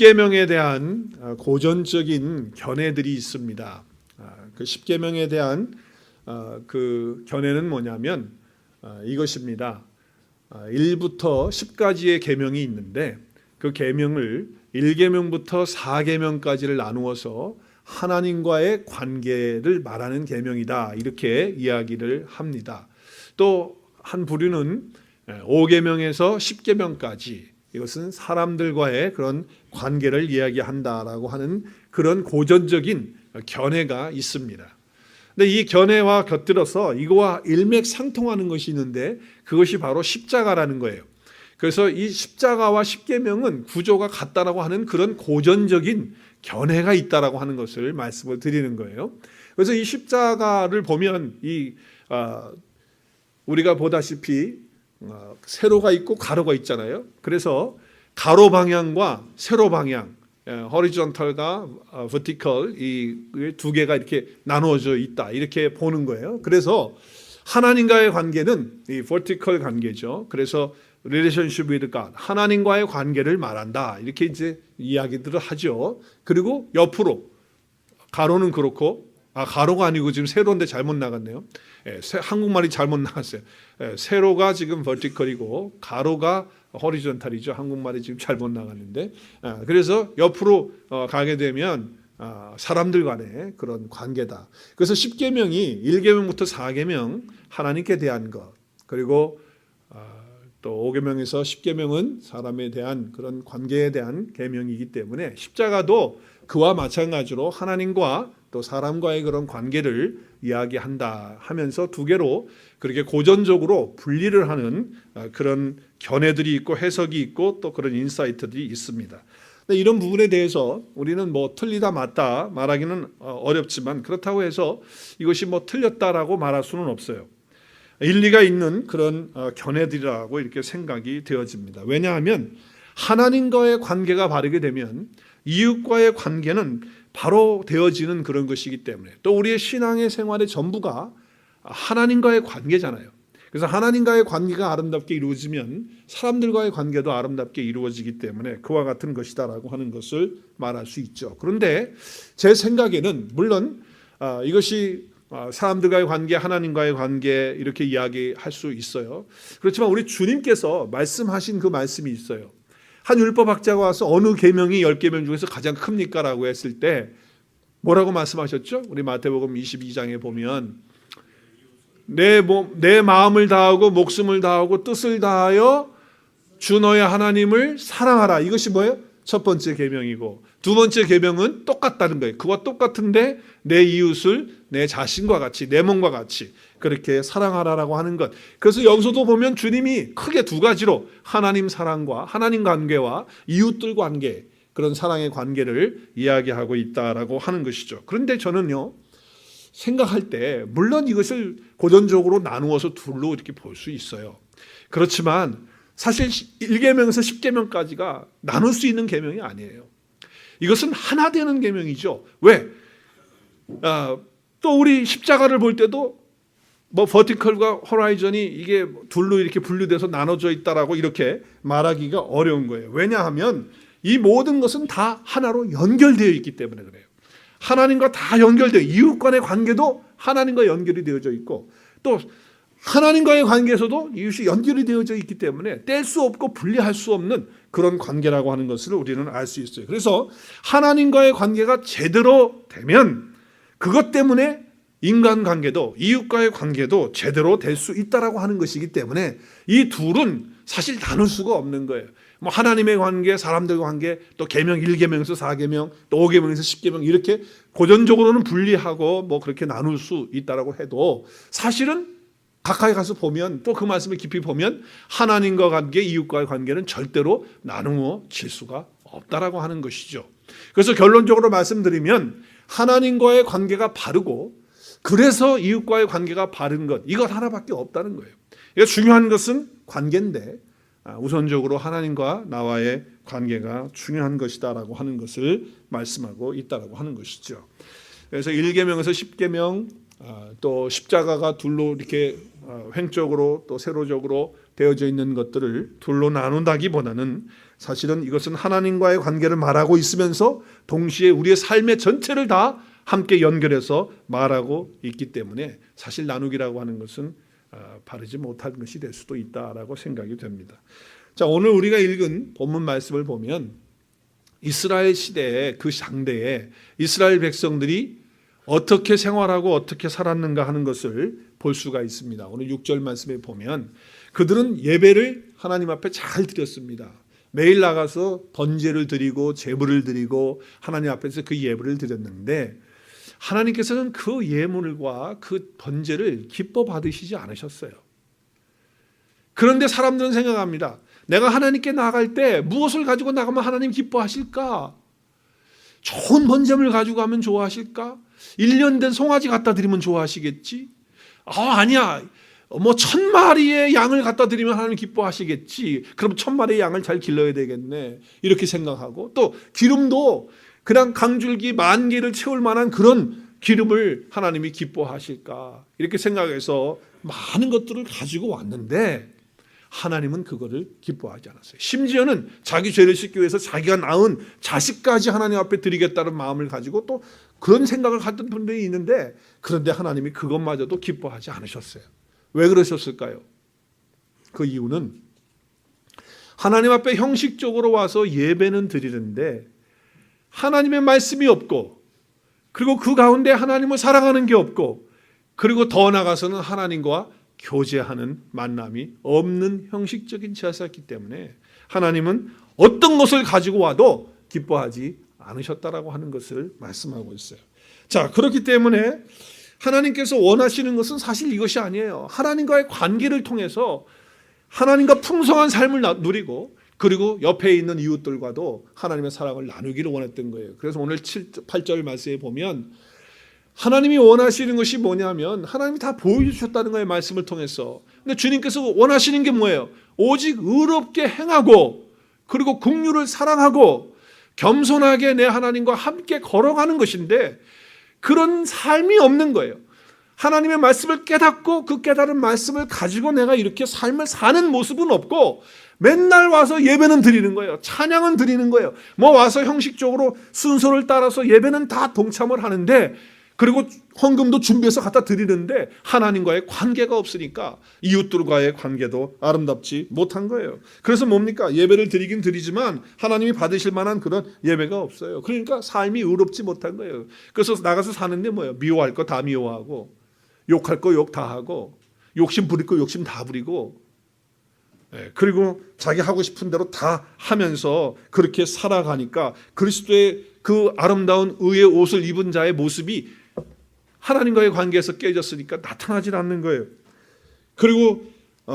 십계명에 대한 고전적인 견해들이 있습니다. 그 십계명에 대한 그 견해는 뭐냐면 이것입니다. 1부터 10까지의 계명이 있는데 그 계명을 1계명부터 4계명까지를 나누어서 하나님과의 관계를 말하는 계명이다, 이렇게 이야기를 합니다. 또 한 부류는 5계명에서 10계명까지 이것은 사람들과의 그런 관계를 이야기한다라고 하는 그런 고전적인 견해가 있습니다. 근데 이 견해와 곁들여서 이거와 일맥상통하는 것이 있는데 그것이 바로 십자가라는 거예요. 그래서 이 십자가와 십계명은 구조가 같다라고 하는 그런 고전적인 견해가 있다라고 하는 것을 말씀을 드리는 거예요. 그래서 이 십자가를 보면 우리가 보다시피 세로가 있고 가로가 있잖아요. 그래서 가로 방향과 세로 방향, horizontal과 vertical, 이 두 개가 이렇게 나누어져 있다, 이렇게 보는 거예요. 그래서 하나님과의 관계는 이 vertical 관계죠. 그래서 relationship with God, 하나님과의 관계를 말한다, 이렇게 이제 이야기들을 하죠. 그리고 옆으로 가로는 그렇고, 가로가 아니고 지금 세로인데 잘못 나갔네요. 한국말이 잘못 나갔어요. 세로가 지금 vertical이고 가로가 horizontal이죠. 한국말이 지금 잘못 나갔는데, 그래서 옆으로 가게 되면 사람들 간의 그런 관계다. 그래서 10계명이 1계명부터 4계명 하나님께 대한 것, 그리고 또 5계명에서 10계명은 사람에 대한 그런 관계에 대한 계명이기 때문에 십자가도 그와 마찬가지로 하나님과 또 사람과의 그런 관계를 이야기한다 하면서 두 개로 그렇게 고전적으로 분리를 하는 그런 견해들이 있고 해석이 있고 또 그런 인사이트들이 있습니다. 이런 부분에 대해서 우리는 뭐 틀리다 맞다 말하기는 어렵지만, 그렇다고 해서 이것이 뭐 틀렸다라고 말할 수는 없어요. 일리가 있는 그런 견해들이라고 이렇게 생각이 되어집니다. 왜냐하면 하나님과의 관계가 바르게 되면 이웃과의 관계는 바로 되어지는 그런 것이기 때문에, 또 우리의 신앙의 생활의 전부가 하나님과의 관계잖아요. 그래서 하나님과의 관계가 아름답게 이루어지면 사람들과의 관계도 아름답게 이루어지기 때문에 그와 같은 것이다라고 하는 것을 말할 수 있죠. 그런데 제 생각에는 물론 이것이 사람들과의 관계, 하나님과의 관계 이렇게 이야기할 수 있어요. 그렇지만 우리 주님께서 말씀하신 그 말씀이 있어요. 한 율법학자가 와서 어느 계명이 10계명 중에서 가장 큽니까? 라고 했을 때 뭐라고 말씀하셨죠? 우리 마태복음 22장에 보면 내 마음을 다하고 목숨을 다하고 뜻을 다하여 주 너의 하나님을 사랑하라. 이것이 뭐예요? 첫 번째 계명이고, 두 번째 계명은 똑같다는 거예요. 그와 똑같은데 내 이웃을 내 자신과 같이, 내 몸과 같이 그렇게 사랑하라라고 하는 것. 그래서 여기서도 보면 주님이 크게 두 가지로 하나님 사랑과 하나님 관계와 이웃들 관계, 그런 사랑의 관계를 이야기하고 있다라고 하는 것이죠. 그런데 저는요, 생각할 때 물론 이것을 고전적으로 나누어서 둘로 이렇게 볼 수 있어요. 그렇지만 사실 1계명에서 10계명까지가 나눌 수 있는 계명이 아니에요. 이것은 하나 되는 계명이죠. 왜? 또 우리 십자가를 볼 때도 뭐 버티컬과 호라이즌이 이게 둘로 이렇게 분류돼서 나눠져 있다라고 이렇게 말하기가 어려운 거예요. 왜냐하면 이 모든 것은 다 하나로 연결되어 있기 때문에 그래요. 하나님과 다 연결되어, 이웃 간의 관계도 하나님과 연결이 되어져 있고, 또 하나님과의 관계에서도 이웃이 연결이 되어져 있기 때문에 뗄 수 없고 분리할 수 없는 그런 관계라고 하는 것을 우리는 알 수 있어요. 그래서 하나님과의 관계가 제대로 되면 그것 때문에 인간관계도 이웃과의 관계도 제대로 될 수 있다라고 하는 것이기 때문에 이 둘은 사실 나눌 수가 없는 거예요. 뭐 하나님의 관계, 사람들과 관계, 또 계명 1계명에서 4계명, 또 5계명에서 10계명 이렇게 고전적으로는 분리하고 뭐 그렇게 나눌 수 있다라고 해도 사실은 가까이 가서 보면, 또 그 말씀을 깊이 보면 하나님과 관계, 이웃과의 관계는 절대로 나누어질 수가 없다라고 하는 것이죠. 그래서 결론적으로 말씀드리면 하나님과의 관계가 바르고, 그래서 이웃과의 관계가 바른 것, 이것 하나밖에 없다는 거예요. 그러니까 중요한 것은 관계인데 우선적으로 하나님과 나와의 관계가 중요한 것이다라고 하는 것을 말씀하고 있다라고 하는 것이죠. 그래서 1계명에서 10계명, 또 십자가가 둘로 이렇게 횡적으로 또 세로적으로 되어져 있는 것들을 둘로 나눈다기보다는 사실은 이것은 하나님과의 관계를 말하고 있으면서 동시에 우리의 삶의 전체를 다 함께 연결해서 말하고 있기 때문에 사실 나누기라고 하는 것은 바르지 못한 것이 될 수도 있다라고 생각이 됩니다. 자, 오늘 우리가 읽은 본문 말씀을 보면 이스라엘 시대의 그 장대에 이스라엘 백성들이 어떻게 생활하고 어떻게 살았는가 하는 것을 볼 수가 있습니다. 오늘 6절 말씀에 보면 그들은 예배를 하나님 앞에 잘 드렸습니다. 매일 나가서 번제를 드리고 제물을 드리고 하나님 앞에서 그 예물을 드렸는데 하나님께서는 그 예물과 그 번제를 기뻐 받으시지 않으셨어요. 그런데 사람들은 생각합니다. 내가 하나님께 나갈 때 무엇을 가지고 나가면 하나님 기뻐하실까? 좋은 번제물 가지고 가면 좋아하실까? 1년 된 송아지 갖다 드리면 좋아하시겠지? 아니야. 1000마리의 양을 갖다 드리면 하나님 기뻐하시겠지. 그럼 1000마리의 양을 잘 길러야 되겠네. 이렇게 생각하고 또 기름도 그냥 강줄기 10,000개를 채울 만한 그런 기름을 하나님이 기뻐하실까? 이렇게 생각해서 많은 것들을 가지고 왔는데 하나님은 그거를 기뻐하지 않았어요. 심지어는 자기 죄를 씻기 위해서 자기가 낳은 자식까지 하나님 앞에 드리겠다는 마음을 가지고 또 그런 생각을 갖던 분들이 있는데 그런데 하나님이 그것마저도 기뻐하지 않으셨어요. 왜 그러셨을까요? 그 이유는 하나님 앞에 형식적으로 와서 예배는 드리는데 하나님의 말씀이 없고 그리고 그 가운데 하나님을 사랑하는 게 없고 그리고 더 나아가서는 하나님과 교제하는 만남이 없는 형식적인 제사였기 때문에 하나님은 어떤 것을 가지고 와도 기뻐하지 않으셨다라고 하는 것을 말씀하고 있어요. 자, 그렇기 때문에 하나님께서 원하시는 것은 사실 이것이 아니에요. 하나님과의 관계를 통해서 하나님과 풍성한 삶을 누리고 그리고 옆에 있는 이웃들과도 하나님의 사랑을 나누기를 원했던 거예요. 그래서 오늘 8절 말씀에 보면 하나님이 원하시는 것이 뭐냐면 하나님이 다 보여주셨다는 거예요. 말씀을 통해서. 근데 주님께서 원하시는 게 뭐예요? 오직 의롭게 행하고 그리고 긍휼을 사랑하고 겸손하게 내 하나님과 함께 걸어가는 것인데 그런 삶이 없는 거예요. 하나님의 말씀을 깨닫고 그 깨달은 말씀을 가지고 내가 이렇게 삶을 사는 모습은 없고 맨날 와서 예배는 드리는 거예요. 찬양은 드리는 거예요. 와서 형식적으로 순서를 따라서 예배는 다 동참을 하는데 그리고 헌금도 준비해서 갖다 드리는데 하나님과의 관계가 없으니까 이웃들과의 관계도 아름답지 못한 거예요. 그래서 뭡니까? 예배를 드리긴 드리지만 하나님이 받으실 만한 그런 예배가 없어요. 그러니까 삶이 의롭지 못한 거예요. 그래서 나가서 사는데 뭐예요? 미워할 거 다 미워하고 욕할 거 욕 다 하고 욕심 부릴 거 욕심 다 부리고 그리고 자기 하고 싶은 대로 다 하면서 그렇게 살아가니까 그리스도의 그 아름다운 의의 옷을 입은 자의 모습이 하나님과의 관계에서 깨졌으니까 나타나질 않는 거예요. 그리고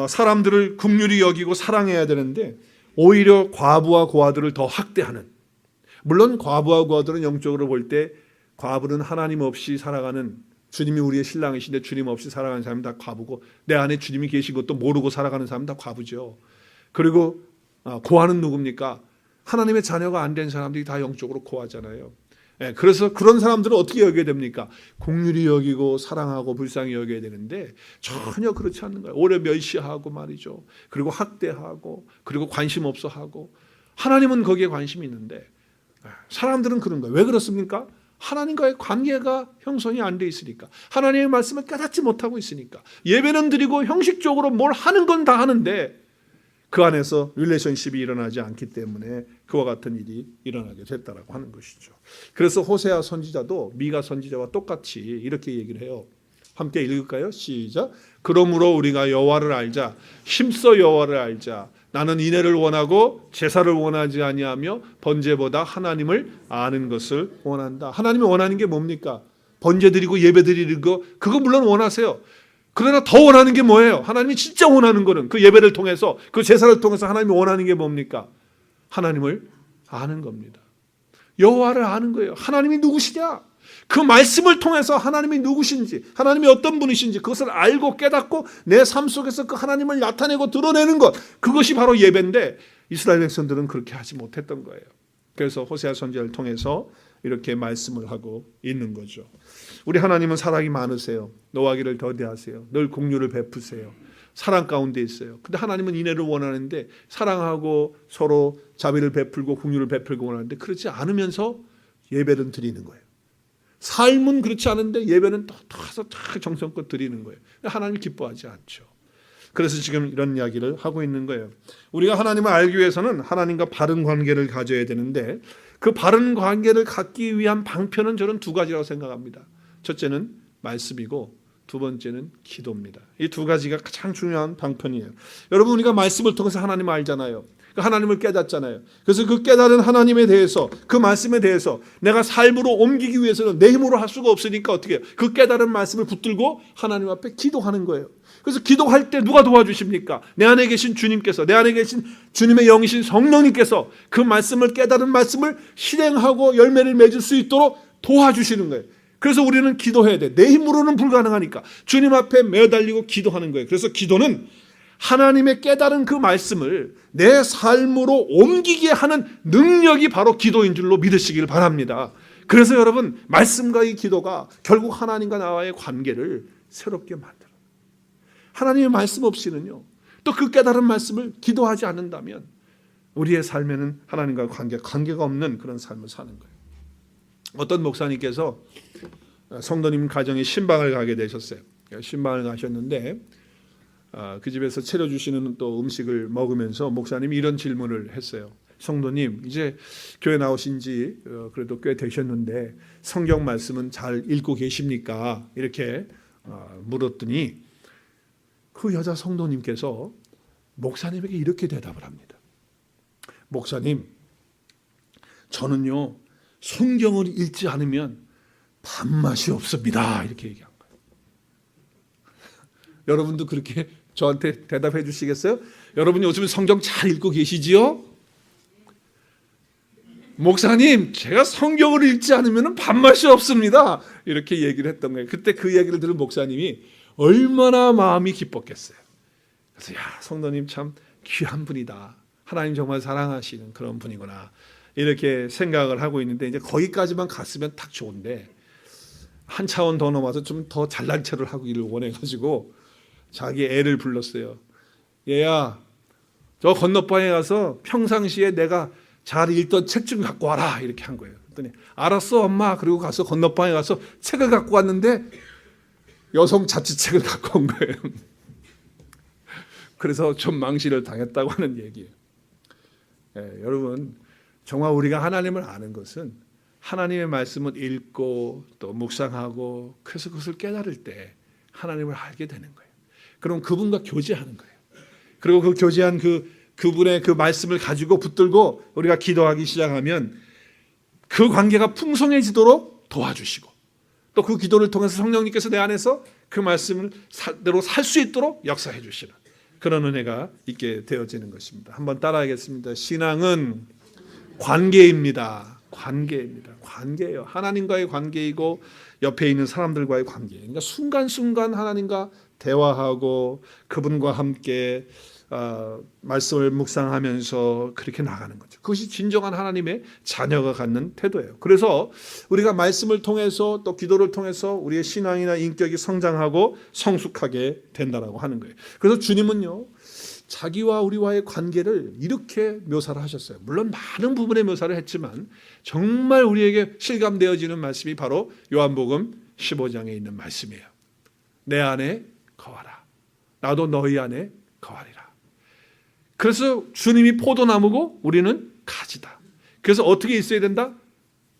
사람들을 긍휼히 여기고 사랑해야 되는데 오히려 과부와 고아들을 더 학대하는, 물론 과부와 고아들은 영적으로 볼 때 과부는 하나님 없이 살아가는, 주님이 우리의 신랑이신데 주님 없이 살아가는 사람은 다 과부고 내 안에 주님이 계신 것도 모르고 살아가는 사람은 다 과부죠. 그리고 고아는 누굽니까? 하나님의 자녀가 안 된 사람들이 다 영적으로 고아잖아요. 그래서 그런 사람들은 어떻게 여겨야 됩니까? 긍휼히 여기고 사랑하고 불쌍히 여겨야 되는데 전혀 그렇지 않는 거예요. 오래 멸시하고 말이죠. 그리고 학대하고 그리고 관심 없어 하고 하나님은 거기에 관심이 있는데 사람들은 그런 거예요. 왜 그렇습니까? 하나님과의 관계가 형성이 안 돼 있으니까 하나님의 말씀을 깨닫지 못하고 있으니까 예배는 드리고 형식적으로 뭘 하는 건 다 하는데 그 안에서 릴레이션십이 일어나지 않기 때문에 그와 같은 일이 일어나게 됐다라고 하는 것이죠. 그래서 호세아 선지자도 미가 선지자와 똑같이 이렇게 얘기를 해요. 함께 읽을까요? 시작. 그러므로 우리가 여호와를 알자. 힘써 여호와를 알자. 나는 인애를 원하고 제사를 원하지 아니하며 번제보다 하나님을 아는 것을 원한다. 하나님이 원하는 게 뭡니까? 번제 드리고 예배 드리는 거 그거 물론 원하세요. 그러나 더 원하는 게 뭐예요? 하나님이 진짜 원하는 거는 그 예배를 통해서 그 제사를 통해서 하나님이 원하는 게 뭡니까? 하나님을 아는 겁니다. 여호와를 아는 거예요. 하나님이 누구시냐? 그 말씀을 통해서 하나님이 누구신지 하나님이 어떤 분이신지 그것을 알고 깨닫고 내 삶 속에서 그 하나님을 나타내고 드러내는 것 그것이 바로 예배인데 이스라엘 백성들은 그렇게 하지 못했던 거예요. 그래서 호세아 선지자를 통해서 이렇게 말씀을 하고 있는 거죠. 우리 하나님은 사랑이 많으세요. 노하기를 더디하세요. 늘 긍휼을 베푸세요. 사랑 가운데 있어요. 근데 하나님은 인애를 원하는데 사랑하고 서로 자비를 베풀고 긍휼을 베풀고 원하는데 그렇지 않으면서 예배는 드리는 거예요. 삶은 그렇지 않은데 예배는 또 정성껏 드리는 거예요. 하나님이 기뻐하지 않죠. 그래서 지금 이런 이야기를 하고 있는 거예요. 우리가 하나님을 알기 위해서는 하나님과 바른 관계를 가져야 되는데 그 바른 관계를 갖기 위한 방편은 저는 두 가지라고 생각합니다. 첫째는 말씀이고 두 번째는 기도입니다. 이 두 가지가 가장 중요한 방편이에요. 여러분 우리가 말씀을 통해서 하나님을 알잖아요. 하나님을 깨닫잖아요. 그래서 그 깨달은 하나님에 대해서 그 말씀에 대해서 내가 삶으로 옮기기 위해서는 내 힘으로 할 수가 없으니까 어떻게 해요? 그 깨달은 말씀을 붙들고 하나님 앞에 기도하는 거예요. 그래서 기도할 때 누가 도와주십니까? 내 안에 계신 주님께서, 내 안에 계신 주님의 영이신 성령님께서 그 말씀을 깨달은 말씀을 실행하고 열매를 맺을 수 있도록 도와주시는 거예요. 그래서 우리는 기도해야 돼. 내 힘으로는 불가능하니까 주님 앞에 매달리고 기도하는 거예요. 그래서 기도는 하나님의 깨달은 그 말씀을 내 삶으로 옮기게 하는 능력이 바로 기도인 줄로 믿으시길 바랍니다. 그래서 여러분 말씀과의 기도가 결국 하나님과 나와의 관계를 새롭게 만들어요. 하나님의 말씀 없이는요, 또 그 깨달은 말씀을 기도하지 않는다면 우리의 삶에는 하나님과 관계가 없는 그런 삶을 사는 거예요. 어떤 목사님께서 성도님 가정에 신방을 가게 되셨어요. 신방을 가셨는데 그 집에서 차려주시는 또 음식을 먹으면서 목사님이 이런 질문을 했어요. 성도님, 이제 교회 나오신 지 그래도 꽤 되셨는데 성경 말씀은 잘 읽고 계십니까? 이렇게 물었더니 그 여자 성도님께서 목사님에게 이렇게 대답을 합니다. 목사님, 저는요 성경을 읽지 않으면 밥맛이 없습니다. 이렇게 얘기한 거예요. 여러분도 그렇게 저한테 대답해 주시겠어요? 여러분이 요즘 성경 잘 읽고 계시지요? 목사님, 제가 성경을 읽지 않으면 밥맛이 없습니다. 이렇게 얘기를 했던 거예요. 그때 그 얘기를 들은 목사님이 얼마나 마음이 기뻤겠어요. 그래서 야, 성도님 참 귀한 분이다. 하나님 정말 사랑하시는 그런 분이구나. 이렇게 생각을 하고 있는데 이제 거기까지만 갔으면 딱 좋은데 한 차원 더 넘어서 좀 더 잘난 체를 하기를 원해가지고 자기 애를 불렀어요. 얘야, 저 건너방에 가서 평상시에 내가 잘 읽던 책 좀 갖고 와라. 이렇게 한 거예요. 그랬더니 알았어 엄마. 그리고 가서 건너방에 가서 책을 갖고 왔는데 여성 자취책을 갖고 온 거예요. 그래서 좀 망신을 당했다고 하는 얘기예요. 여러분 정말 우리가 하나님을 아는 것은 하나님의 말씀을 읽고 또 묵상하고 그래서 그것을 깨달을 때 하나님을 알게 되는 거예요. 그럼 그분과 교제하는 거예요. 그리고 그 교제한 그분의 그 말씀을 가지고 붙들고 우리가 기도하기 시작하면 그 관계가 풍성해지도록 도와주시고 또 그 기도를 통해서 성령님께서 내 안에서 그 말씀을 대로 살 수 있도록 역사해 주시는 그런 은혜가 있게 되어지는 것입니다. 한번 따라하겠습니다. 신앙은 관계입니다. 관계예요. 하나님과의 관계이고 옆에 있는 사람들과의 관계. 그러니까 순간순간 하나님과 대화하고 그분과 함께 말씀을 묵상하면서 그렇게 나가는 거죠. 그것이 진정한 하나님의 자녀가 갖는 태도예요. 그래서 우리가 말씀을 통해서 또 기도를 통해서 우리의 신앙이나 인격이 성장하고 성숙하게 된다라고 하는 거예요. 그래서 주님은요, 자기와 우리와의 관계를 이렇게 묘사를 하셨어요. 물론 많은 부분의 묘사를 했지만 정말 우리에게 실감되어지는 말씀이 바로 요한복음 15장에 있는 말씀이에요. 내 안에 거하라. 나도 너희 안에 거하리라. 그래서 주님이 포도나무고 우리는 가지다. 그래서 어떻게 있어야 된다?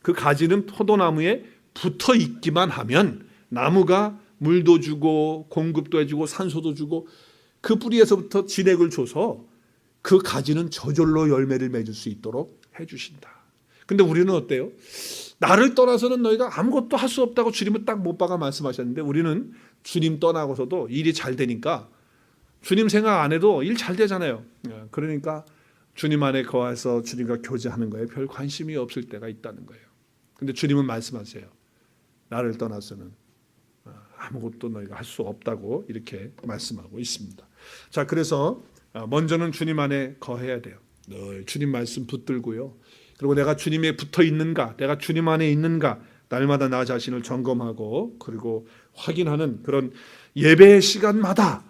그 가지는 포도나무에 붙어 있기만 하면 나무가 물도 주고 공급도 해주고 산소도 주고 그 뿌리에서부터 진액을 줘서 그 가지는 저절로 열매를 맺을 수 있도록 해주신다. 근데 우리는 어때요? 나를 떠나서는 너희가 아무것도 할 수 없다고 주님은 딱 못 박아 말씀하셨는데 우리는 주님 떠나고서도 일이 잘 되니까 주님 생각 안 해도 일 잘 되잖아요. 그러니까 주님 안에 거해서 주님과 교제하는 거에 별 관심이 없을 때가 있다는 거예요. 근데 주님은 말씀하세요. 나를 떠나서는 아무것도 너희가 할 수 없다고 이렇게 말씀하고 있습니다. 자, 그래서 먼저는 주님 안에 거해야 돼요. 늘 주님 말씀 붙들고요. 그리고 내가 주님에 붙어 있는가, 내가 주님 안에 있는가 날마다 나 자신을 점검하고 그리고 확인하는 그런 예배의 시간마다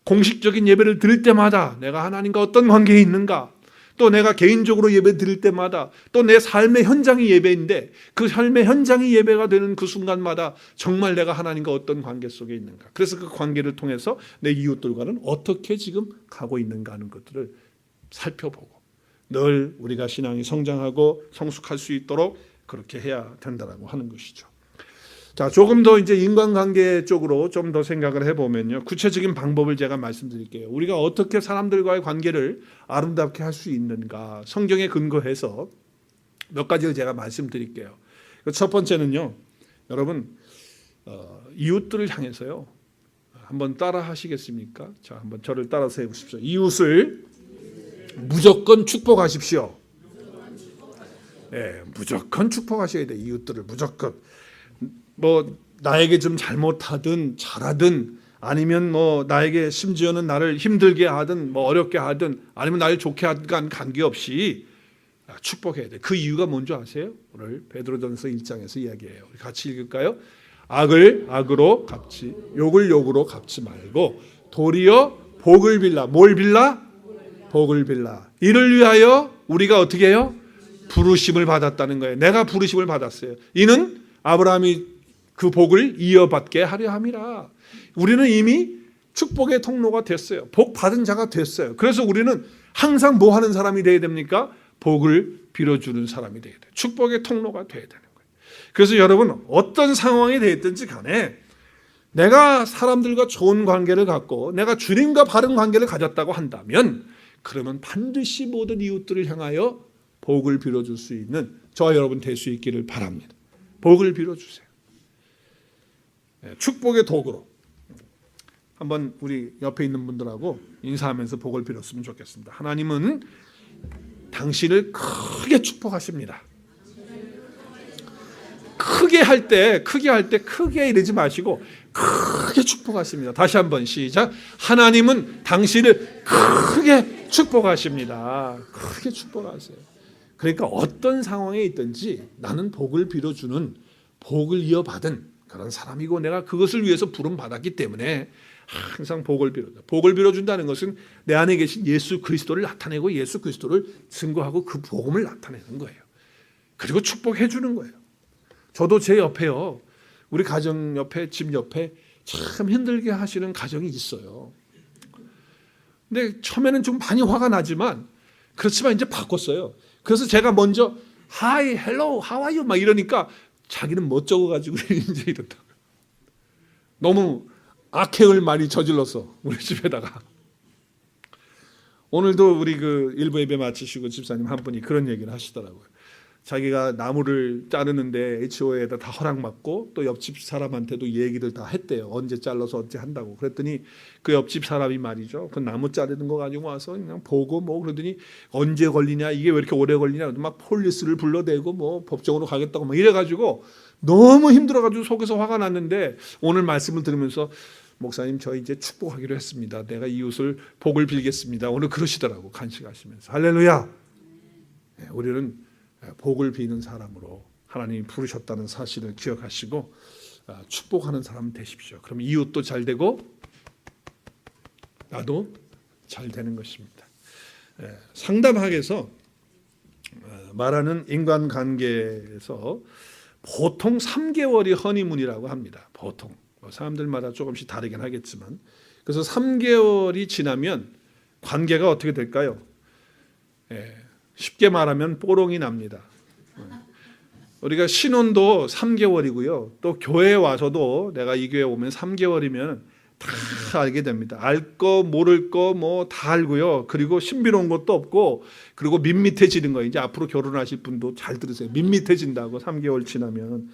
공식적인 예배를 드릴 때마다 내가 하나님과 어떤 관계에 있는가, 또 내가 개인적으로 예배 드릴 때마다 또 내 삶의 현장이 예배인데 그 삶의 현장이 예배가 되는 그 순간마다 정말 내가 하나님과 어떤 관계 속에 있는가, 그래서 그 관계를 통해서 내 이웃들과는 어떻게 지금 가고 있는가 하는 것들을 살펴보고 늘 우리가 신앙이 성장하고 성숙할 수 있도록 그렇게 해야 된다라고 하는 것이죠. 자, 조금 더 이제 인간관계 쪽으로 좀 더 생각을 해보면요, 구체적인 방법을 제가 말씀드릴게요. 우리가 어떻게 사람들과의 관계를 아름답게 할 수 있는가, 성경에 근거해서 몇 가지를 제가 말씀드릴게요. 첫 번째는요, 여러분 이웃들을 향해서요, 한번 따라 하시겠습니까? 자, 한번 저를 따라서 해보십시오. 이웃을 무조건 축복하십시오. 네, 무조건 축복하셔야 돼요. 이웃들을 무조건. 뭐 나에게 좀 잘못하든 잘하든, 아니면 뭐 나에게 심지어는 나를 힘들게 하든 뭐 어렵게 하든, 아니면 나를 좋게 하든 관계없이 축복해야 돼. 그 이유가 뭔지 아세요? 오늘 베드로전서 1장에서 이야기해요. 우리 같이 읽을까요? 악을 악으로 갚지, 욕을 욕으로 갚지 말고 도리어 복을 빌라. 뭘 빌라? 복을 빌라. 이를 위하여 우리가 어떻게 해요? 부르심을 받았다는 거예요. 내가 부르심을 받았어요. 이는 아브라함이 그 복을 이어받게 하려 함이라. 우리는 이미 축복의 통로가 됐어요. 복 받은 자가 됐어요. 그래서 우리는 항상 뭐 하는 사람이 되어야 됩니까? 복을 빌어주는 사람이 되어야 돼요. 축복의 통로가 되어야 되는 거예요. 그래서 여러분, 어떤 상황이 되었든지 간에 내가 사람들과 좋은 관계를 갖고 내가 주님과 바른 관계를 가졌다고 한다면, 그러면 반드시 모든 이웃들을 향하여 복을 빌어줄 수 있는 저와 여러분 될 수 있기를 바랍니다. 복을 빌어주세요. 축복의 도구로 한번 우리 옆에 있는 분들하고 인사하면서 복을 빌었으면 좋겠습니다. 하나님은 당신을 크게 축복하십니다. 크게 할 때 크게 이러지 마시고 크게 축복하십니다. 다시 한번 시작. 하나님은 당신을 크게 축복하십니다. 크게 축복하세요. 그러니까 어떤 상황에 있든지 나는 복을 빌어주는, 복을 이어받은 그런 사람이고, 내가 그것을 위해서 부름 받았기 때문에 항상 복을 빌어줘. 복을 빌어준다는 것은 내 안에 계신 예수 그리스도를 나타내고 예수 그리스도를 증거하고 그 복음을 나타내는 거예요. 그리고 축복해 주는 거예요. 저도 제 옆에요, 우리 가정 옆에, 집 옆에 참 힘들게 하시는 가정이 있어요. 근데 처음에는 좀 많이 화가 나지만, 그렇지만 이제 바꿨어요. 그래서 제가 먼저 Hi, hello, how are you? 막 이러니까 자기는 못 적어가지고 이제 이런다고요. 너무 악행을 많이 저질렀어, 우리 집에다가. 오늘도 우리 그 일부 예배 마치시고 집사님 한 분이 그런 얘기를 하시더라고요. 자기가 나무를 자르는데 HO에다 다 허락받고 또 옆집 사람한테도 얘기를 다 했대요. 언제 잘라서 어찌 한다고. 그랬더니 그 옆집 사람이 말이죠, 그 나무 자르는 거 가지고 와서 그냥 보고 뭐 그러더니 언제 걸리냐, 이게 왜 이렇게 오래 걸리냐, 막 폴리스를 불러대고 뭐 법정으로 가겠다고 막 이래가지고 너무 힘들어가지고 속에서 화가 났는데, 오늘 말씀을 들으면서 목사님 저 이제 축복하기로 했습니다. 내가 이웃을 복을 빌겠습니다. 오늘 그러시더라고, 간식하시면서. 할렐루야. 우리는 복을 비는 사람으로 하나님이 부르셨다는 사실을 기억하시고 축복하는 사람 되십시오. 그럼 이웃도 잘 되고 나도 잘 되는 것입니다. 상담학에서 말하는 인간관계에서 보통 3개월이 허니문이라고 합니다. 보통 사람들마다 조금씩 다르긴 하겠지만, 그래서 3개월이 지나면 관계가 어떻게 될까요? 쉽게 말하면 뽀롱이 납니다. 우리가 신혼도 3개월이고요. 또 교회에 와서도 내가 이 교회 오면 3개월이면 다 알게 됩니다. 알 거 모를 거 뭐 다 알고요. 그리고 신비로운 것도 없고, 그리고 밋밋해지는 거예요. 이제 앞으로 결혼하실 분도 잘 들으세요. 밋밋해진다고 3개월 지나면.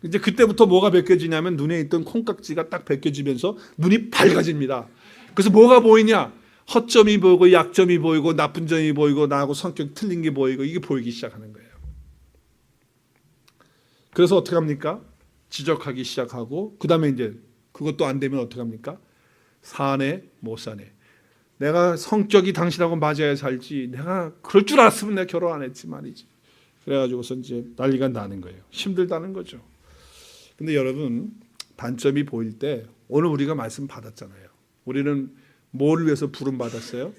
이제 그때부터 뭐가 벗겨지냐면 눈에 있던 콩깍지가 딱 벗겨지면서 눈이 밝아집니다. 그래서 뭐가 보이냐? 허점이 보이고 약점이 보이고 나쁜 점이 보이고 나하고 성격 틀린 게 보이고, 이게 보이기 시작하는 거예요. 그래서 어떻게 합니까? 지적하기 시작하고, 그 다음에 이제 그것도 안 되면 어떻게 합니까? 사네 못 사네. 내가 성격이 당신하고 맞아야 살지, 내가 그럴 줄 알았으면 내가 결혼 안 했지 말이지. 그래가지고서 이제 난리가 나는 거예요. 힘들다는 거죠. 근데 여러분, 단점이 보일 때 오늘 우리가 말씀 받았잖아요. 우리는 뭘 위해서 부름 받았어요?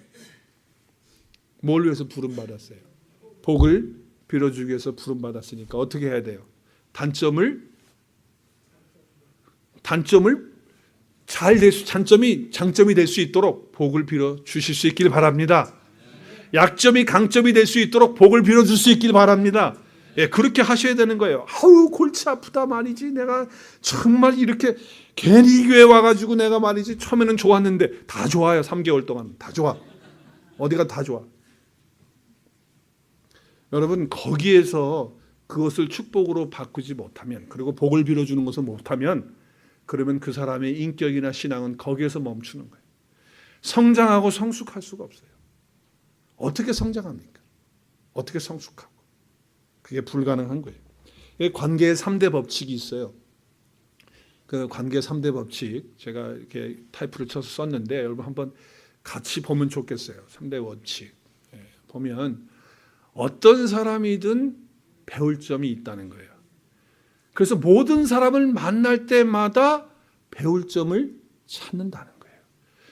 뭘 위해서 부름 받았어요? 복을 빌어주기 위해서 부름 받았으니까 어떻게 해야 돼요? 단점이 장점이 될 수 있도록 복을 빌어 주실 수 있길 바랍니다. 약점이 강점이 될 수 있도록 복을 빌어 줄 수 있길 바랍니다. 예, 그렇게 하셔야 되는 거예요. 아우 골치 아프다 말이지. 내가 정말 이렇게 괜히 교회 와가지고 내가 말이지 처음에는 좋았는데 다 좋아요. 3개월 동안 다 좋아. 어디가 다 좋아. 여러분 거기에서 그것을 축복으로 바꾸지 못하면 그리고 복을 빌어주는 것을 못하면 그러면 그 사람의 인격이나 신앙은 거기에서 멈추는 거예요. 성장하고 성숙할 수가 없어요. 어떻게 성장합니까? 어떻게 성숙하고? 그게 불가능한 거예요. 관계의 3대 법칙이 있어요. 그 관계 3대 법칙 제가 이렇게 타이프를 쳐서 썼는데 여러분 한번 같이 보면 좋겠어요. 3대 법칙. 보면 어떤 사람이든 배울 점이 있다는 거예요. 그래서 모든 사람을 만날 때마다 배울 점을 찾는다는 거예요.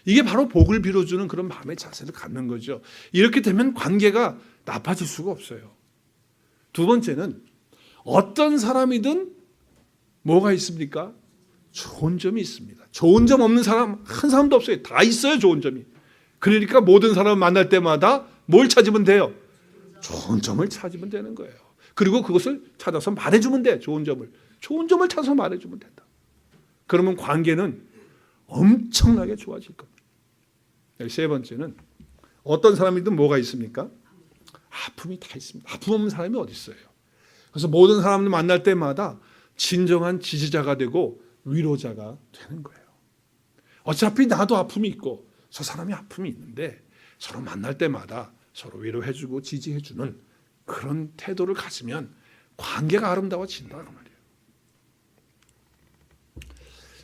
이게 바로 복을 빌어주는 그런 마음의 자세를 갖는 거죠. 이렇게 되면 관계가 나빠질 수가 없어요. 두 번째는 어떤 사람이든 뭐가 있습니까? 좋은 점이 있습니다. 좋은 점 없는 사람 한 사람도 없어요. 다 있어요, 좋은 점이. 그러니까 모든 사람을 만날 때마다 뭘 찾으면 돼요? 좋은 점을 찾으면 되는 거예요. 그리고 그것을 찾아서 말해주면 돼. 좋은 점을 찾아서 말해주면 된다. 그러면 관계는 엄청나게 좋아질 겁니다. 세 번째는 어떤 사람이든 뭐가 있습니까? 아픔이 다 있습니다. 아픔 없는 사람이 어디 있어요? 그래서 모든 사람을 만날 때마다 진정한 지지자가 되고 위로자가 되는 거예요. 어차피 나도 아픔이 있고 저 사람이 아픔이 있는데 서로 만날 때마다 서로 위로해주고 지지해주는 그런 태도를 가지면 관계가 아름다워진다는 말이에요.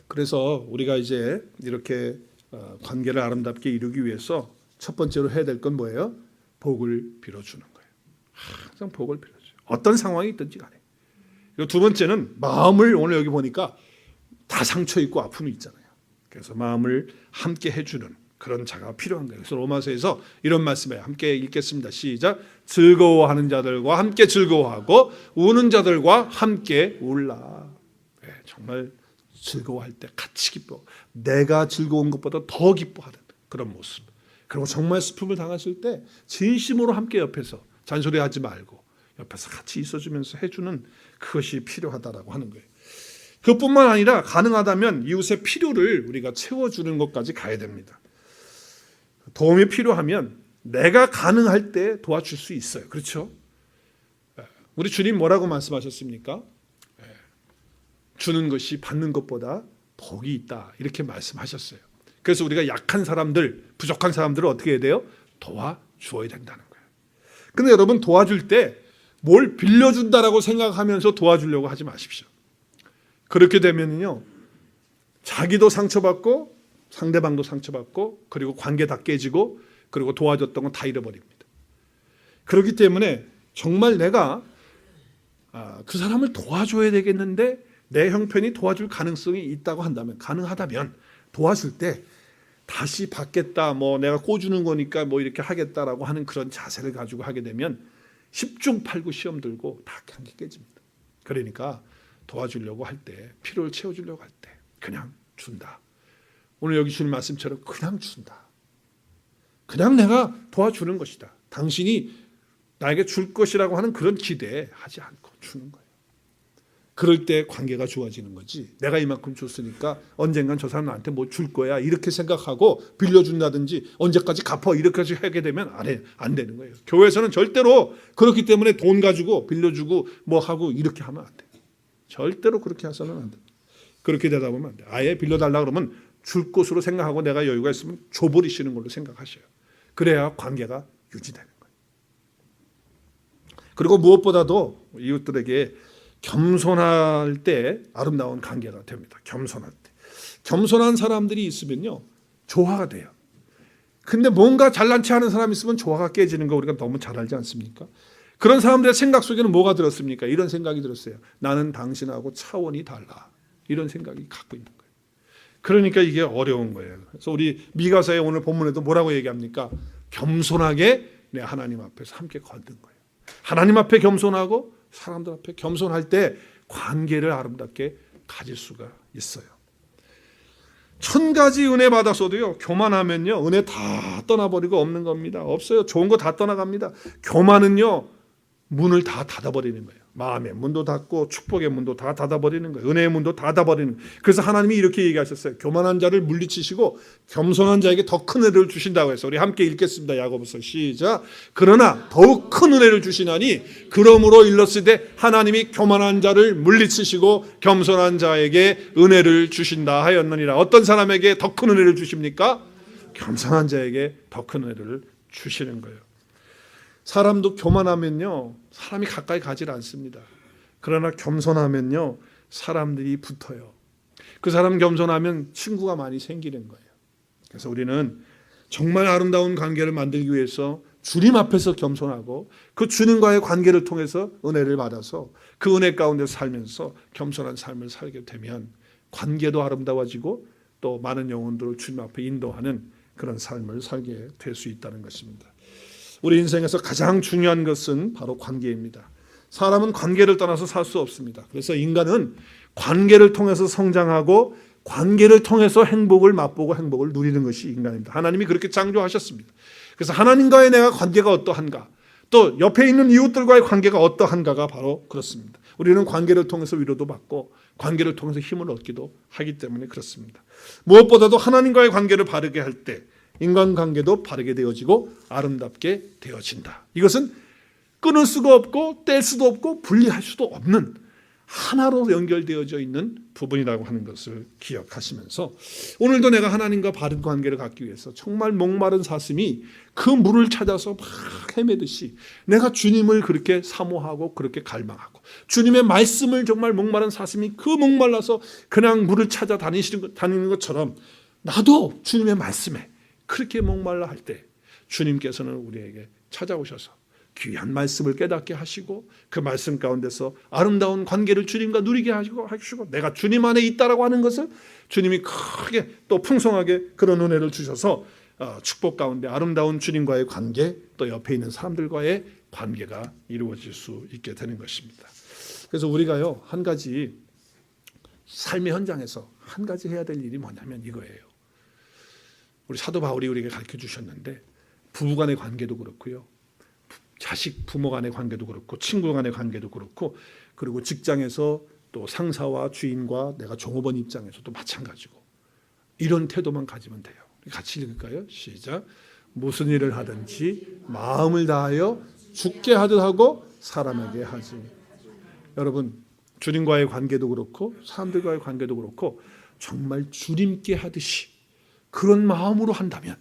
그래서 우리가 이제 이렇게 관계를 아름답게 이루기 위해서 첫 번째로 해야 될 건 뭐예요? 복을 빌어주는 거예요. 항상 복을 빌어줘요. 어떤 상황이 있든지 간에. 그리고 두 번째는 마음을 오늘 여기 보니까 다 상처 있고 아픔이 있잖아요. 그래서 마음을 함께 해주는 그런 자가 필요한 거예요. 그래서 로마서에서 이런 말씀을 함께 읽겠습니다. 시작. 즐거워하는 자들과 함께 즐거워하고 우는 자들과 함께 울라. 네, 정말 즐거워할 때 같이 기뻐. 내가 즐거운 것보다 더 기뻐하는 그런 모습. 그리고 정말 슬픔을 당했을 때 진심으로 함께 옆에서 잔소리하지 말고 옆에서 같이 있어주면서 해주는 그것이 필요하다라고 하는 거예요. 그것뿐만 아니라 가능하다면 이웃의 필요를 우리가 채워주는 것까지 가야 됩니다. 도움이 필요하면 내가 가능할 때 도와줄 수 있어요. 그렇죠? 우리 주님 뭐라고 말씀하셨습니까? 주는 것이 받는 것보다 복이 있다. 이렇게 말씀하셨어요. 그래서 우리가 약한 사람들, 부족한 사람들을 어떻게 해야 돼요? 도와주어야 된다는 거예요. 근데 여러분 도와줄 때 뭘 빌려준다라고 생각하면서 도와주려고 하지 마십시오. 그렇게 되면요, 자기도 상처받고 상대방도 상처받고 그리고 관계 다 깨지고 그리고 도와줬던 건 다 잃어버립니다. 그렇기 때문에 정말 내가 그 사람을 도와줘야 되겠는데 내 형편이 도와줄 가능성이 있다고 한다면, 가능하다면 도와줄 때 다시 받겠다, 뭐 내가 꿔주는 거니까 뭐 이렇게 하겠다라고 하는 그런 자세를 가지고 하게 되면 10중 8구 시험 들고 다 관계 깨집니다. 그러니까 도와주려고 할 때, 필요를 채워주려고 할 때 그냥 준다. 오늘 여기 주님 말씀처럼 그냥 준다. 그냥 내가 도와주는 것이다. 당신이 나에게 줄 것이라고 하는 그런 기대하지 않고 주는 거예요. 그럴 때 관계가 좋아지는 거지. 내가 이만큼 줬으니까 언젠간 저 사람 나한테 뭐 줄 거야 이렇게 생각하고 빌려준다든지 언제까지 갚아 이렇게 하게 되면 안 되는 거예요. 교회에서는 절대로 그렇기 때문에 돈 가지고 빌려주고 뭐 하고 이렇게 하면 안 돼요. 절대로 그렇게 해서는 안 돼요. 그렇게 되다 보면 안 돼요. 아예 빌려달라 그러면 줄 것으로 생각하고 내가 여유가 있으면 줘버리시는 걸로 생각하셔요. 그래야 관계가 유지되는 거예요. 그리고 무엇보다도 이웃들에게 겸손할 때 아름다운 관계가 됩니다. 겸손할 때. 겸손한 사람들이 있으면요, 조화가 돼요. 근데 뭔가 잘난 체 하는 사람이 있으면 조화가 깨지는 거 우리가 너무 잘 알지 않습니까? 그런 사람들의 생각 속에는 뭐가 들었습니까? 이런 생각이 들었어요. 나는 당신하고 차원이 달라. 이런 생각이 갖고 있는 거예요. 그러니까 이게 어려운 거예요. 그래서 우리 미가서의 오늘 본문에도 뭐라고 얘기합니까? 겸손하게 내 하나님 앞에서 함께 걷는 거예요. 하나님 앞에 겸손하고 사람들 앞에 겸손할 때 관계를 아름답게 가질 수가 있어요. 1000가지 은혜 받았어도요, 교만하면요, 은혜 다 떠나버리고 없는 겁니다. 없어요. 좋은 거 다 떠나갑니다. 교만은요, 문을 다 닫아버리는 거예요. 마음의 문도 닫고 축복의 문도 다 닫아버리는 거예요. 은혜의 문도 닫아버리는 거예요. 그래서 하나님이 이렇게 얘기하셨어요. 교만한 자를 물리치시고 겸손한 자에게 더 큰 은혜를 주신다고 해서 우리 함께 읽겠습니다. 야고보서 시작. 그러나 더욱 큰 은혜를 주시나니 그러므로 일렀으되 하나님이 교만한 자를 물리치시고 겸손한 자에게 은혜를 주신다 하였느니라. 어떤 사람에게 더 큰 은혜를 주십니까? 겸손한 자에게 더 큰 은혜를 주시는 거예요. 사람도 교만하면요, 사람이 가까이 가질 않습니다. 그러나 겸손하면요, 사람들이 붙어요. 그 사람 겸손하면 친구가 많이 생기는 거예요. 그래서 우리는 정말 아름다운 관계를 만들기 위해서 주님 앞에서 겸손하고 그 주님과의 관계를 통해서 은혜를 받아서 그 은혜 가운데 살면서 겸손한 삶을 살게 되면 관계도 아름다워지고 또 많은 영혼들을 주님 앞에 인도하는 그런 삶을 살게 될 수 있다는 것입니다. 우리 인생에서 가장 중요한 것은 바로 관계입니다. 사람은 관계를 떠나서 살 수 없습니다. 그래서 인간은 관계를 통해서 성장하고 관계를 통해서 행복을 맛보고 행복을 누리는 것이 인간입니다. 하나님이 그렇게 창조하셨습니다. 그래서 하나님과의 내가 관계가 어떠한가, 또 옆에 있는 이웃들과의 관계가 어떠한가가 바로 그렇습니다. 우리는 관계를 통해서 위로도 받고 관계를 통해서 힘을 얻기도 하기 때문에 그렇습니다. 무엇보다도 하나님과의 관계를 바르게 할 때 인간관계도 바르게 되어지고 아름답게 되어진다. 이것은 끊을 수가 없고 뗄 수도 없고 분리할 수도 없는 하나로 연결되어져 있는 부분이라고 하는 것을 기억하시면서 오늘도 내가 하나님과 바른 관계를 갖기 위해서 정말 목마른 사슴이 그 물을 찾아서 막 헤매듯이 내가 주님을 그렇게 사모하고 그렇게 갈망하고 주님의 말씀을 정말 목마른 사슴이 그 목말라서 그냥 물을 찾아 다니는 것처럼 나도 주님의 말씀에 그렇게 목말라 할 때 주님께서는 우리에게 찾아오셔서 귀한 말씀을 깨닫게 하시고 그 말씀 가운데서 아름다운 관계를 주님과 누리게 하시고 내가 주님 안에 있다라고 하는 것을 주님이 크게 또 풍성하게 그런 은혜를 주셔서 축복 가운데 아름다운 주님과의 관계, 또 옆에 있는 사람들과의 관계가 이루어질 수 있게 되는 것입니다. 그래서 우리가요, 한 가지 삶의 현장에서 한 가지 해야 될 일이 뭐냐면 이거예요. 우리 사도 바울이 우리에게 가르쳐 주셨는데 부부 간의 관계도 그렇고요, 자식 부모 간의 관계도 그렇고 친구 간의 관계도 그렇고 그리고 직장에서 또 상사와 주인과 내가 종업원 입장에서도 마찬가지고 이런 태도만 가지면 돼요. 같이 읽을까요? 시작. 무슨 일을 하든지 마음을 다하여 주께 하듯 하고 사람에게 하지. 여러분, 주님과의 관계도 그렇고 사람들과의 관계도 그렇고 정말 주님께 하듯이 그런 마음으로 한다면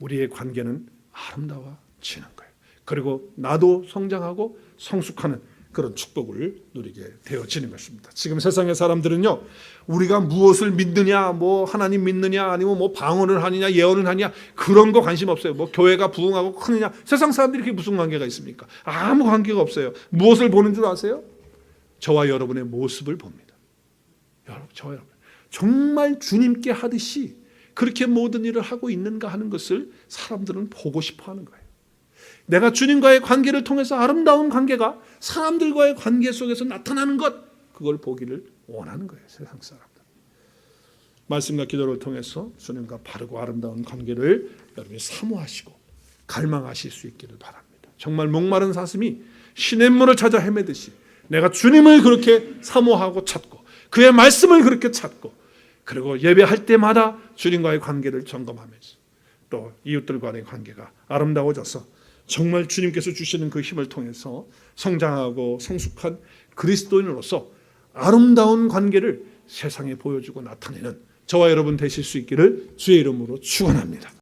우리의 관계는 아름다워지는 거예요. 그리고 나도 성장하고 성숙하는 그런 축복을 누리게 되어지는 것입니다. 지금 세상의 사람들은요, 우리가 무엇을 믿느냐, 뭐 하나님 믿느냐, 아니면 뭐 방언을 하느냐, 예언을 하느냐, 그런 거 관심 없어요. 뭐 교회가 부흥하고 크느냐, 세상 사람들이 그게 무슨 관계가 있습니까? 아무 관계가 없어요. 무엇을 보는 줄 아세요? 저와 여러분의 모습을 봅니다. 저와 여러분 정말 주님께 하듯이 그렇게 모든 일을 하고 있는가 하는 것을 사람들은 보고 싶어 하는 거예요. 내가 주님과의 관계를 통해서 아름다운 관계가 사람들과의 관계 속에서 나타나는 것, 그걸 보기를 원하는 거예요, 세상 사람들. 말씀과 기도를 통해서 주님과 바르고 아름다운 관계를 여러분이 사모하시고 갈망하실 수 있기를 바랍니다. 정말 목마른 사슴이 시냇물을 찾아 헤매듯이 내가 주님을 그렇게 사모하고 찾고 그의 말씀을 그렇게 찾고 그리고 예배할 때마다 주님과의 관계를 점검하면서 또 이웃들과의 관계가 아름다워져서 정말 주님께서 주시는 그 힘을 통해서 성장하고 성숙한 그리스도인으로서 아름다운 관계를 세상에 보여주고 나타내는 저와 여러분 되실 수 있기를 주의 이름으로 축원합니다.